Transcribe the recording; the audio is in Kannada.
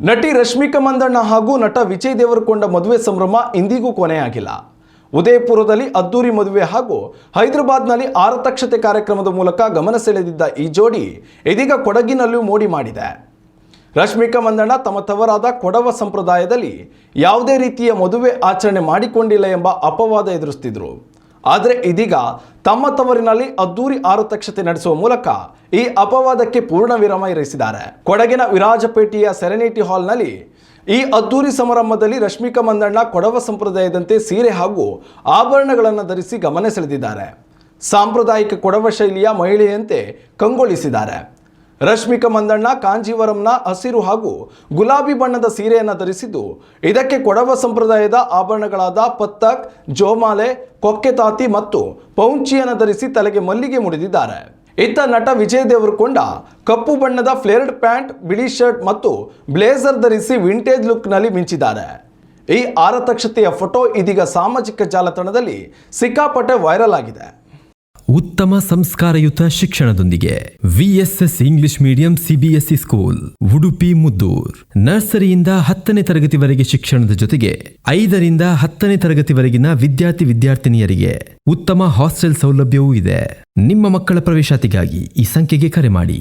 ನಟಿ ರಶ್ಮಿಕಾ ಮಂದಣ್ಣ ಹಾಗೂ ನಟ ವಿಜಯ್ ದೇವರಕೊಂಡ ಮದುವೆ ಸಂಭ್ರಮ ಇಂದಿಗೂ ಕೊನೆಯಾಗಿಲ್ಲ. ಉದಯಪುರದಲ್ಲಿ ಅದ್ದೂರಿ ಮದುವೆ ಹಾಗೂ ಹೈದರಾಬಾದ್ನಲ್ಲಿ ಆರತಕ್ಷತೆ ಕಾರ್ಯಕ್ರಮದ ಮೂಲಕ ಗಮನ ಸೆಳೆದಿದ್ದ ಈ ಜೋಡಿ ಇದೀಗ ಕೊಡಗಿನಲ್ಲೂ ಮೋಡಿ ಮಾಡಿದೆ. ರಶ್ಮಿಕಾ ಮಂದಣ್ಣ ತಮ್ಮ ತವರಾದ ಕೊಡವ ಸಂಪ್ರದಾಯದಲ್ಲಿ ಯಾವುದೇ ರೀತಿಯ ಮದುವೆ ಆಚರಣೆ ಮಾಡಿಕೊಂಡಿಲ್ಲ ಎಂಬ ಅಪವಾದ ಎದುರಿಸುತ್ತಿದ್ದರು. ಆದರೆ ಇದೀಗ ತಮ್ಮ ತವರಿನಲ್ಲಿ ಅದ್ದೂರಿ ಆರತಕ್ಷತೆ ನಡೆಸುವ ಮೂಲಕ ಈ ಅಪವಾದಕ್ಕೆ ಪೂರ್ಣ ವಿರಾಮ ಇರಿಸಿದ್ದಾರೆ. ಕೊಡಗಿನ ವಿರಾಜಪೇಟೆಯ ಸೆರೆನಿಟಿ ಹಾಲ್ನಲ್ಲಿ ಈ ಅದ್ದೂರಿ ಸಮಾರಂಭದಲ್ಲಿ ರಶ್ಮಿಕಾ ಮಂದಣ್ಣ ಕೊಡವ ಸಂಪ್ರದಾಯದಂತೆ ಸೀರೆ ಹಾಗೂ ಆಭರಣಗಳನ್ನು ಧರಿಸಿ ಗಮನ ಸೆಳೆದಿದ್ದಾರೆ. ಸಾಂಪ್ರದಾಯಿಕ ಕೊಡವ ಶೈಲಿಯ ಮಹಿಳೆಯಂತೆ ಕಂಗೊಳಿಸಿದ್ದಾರೆ. ರಶ್ಮಿಕಾ ಮಂದಣ್ಣ ಕಾಂಜೀವರಂನ ಹಸಿರು ಹಾಗೂ ಗುಲಾಬಿ ಬಣ್ಣದ ಸೀರೆಯನ್ನು ಧರಿಸಿದ್ದು, ಇದಕ್ಕೆ ಕೊಡವ ಸಂಪ್ರದಾಯದ ಆಭರಣಗಳಾದ ಪತ್ತಕ್, ಜೋಮಾಲೆ, ಕೊಕ್ಕೆತಾತಿ ಮತ್ತು ಪೌಂಚಿಯನ್ನು ಧರಿಸಿ ತಲೆಗೆ ಮಲ್ಲಿಗೆ ಮುಡಿದಿದ್ದಾರೆ. ಇತ್ತ ನಟ ವಿಜಯ್ ದೇವರಕೊಂಡ ಕಪ್ಪು ಬಣ್ಣದ ಫ್ಲೇರ್ಡ್ ಪ್ಯಾಂಟ್, ಬಿಳಿ ಶರ್ಟ್ ಮತ್ತು ಬ್ಲೇಸರ್ ಧರಿಸಿ ವಿಂಟೇಜ್ ಲುಕ್ನಲ್ಲಿ ಮಿಂಚಿದ್ದಾರೆ. ಈ ಆರತಕ್ಷತೆಯ ಫೋಟೋ ಇದೀಗ ಸಾಮಾಜಿಕ ಜಾಲತಾಣದಲ್ಲಿ ಸಿಕ್ಕಾಪಟ್ಟೆ ವೈರಲ್ ಆಗಿದೆ. ಉತ್ತಮ ಸಂಸ್ಕಾರಯುತ ಶಿಕ್ಷಣದೊಂದಿಗೆ VSS English medium CBSE school Udupi Muddur. ನರ್ಸರಿಯಿಂದ 10ನೇ ತರಗತಿವರೆಗೆ ಶಿಕ್ಷಣದ ಜೊತೆಗೆ 5ರಿಂದ 10ನೇ ತರಗತಿವರೆಗಿನ ವಿದ್ಯಾರ್ಥಿನಿಯರಿಗೆ ಉತ್ತಮ ಹಾಸ್ಟೆಲ್ ಸೌಲಭ್ಯವೂ ಇದೆ. ನಿಮ್ಮ ಮಕ್ಕಳ ಪ್ರವೇಶಾತಿಗಾಗಿ ಈ ಸಂಖ್ಯೆಗೆ ಕರೆ ಮಾಡಿ.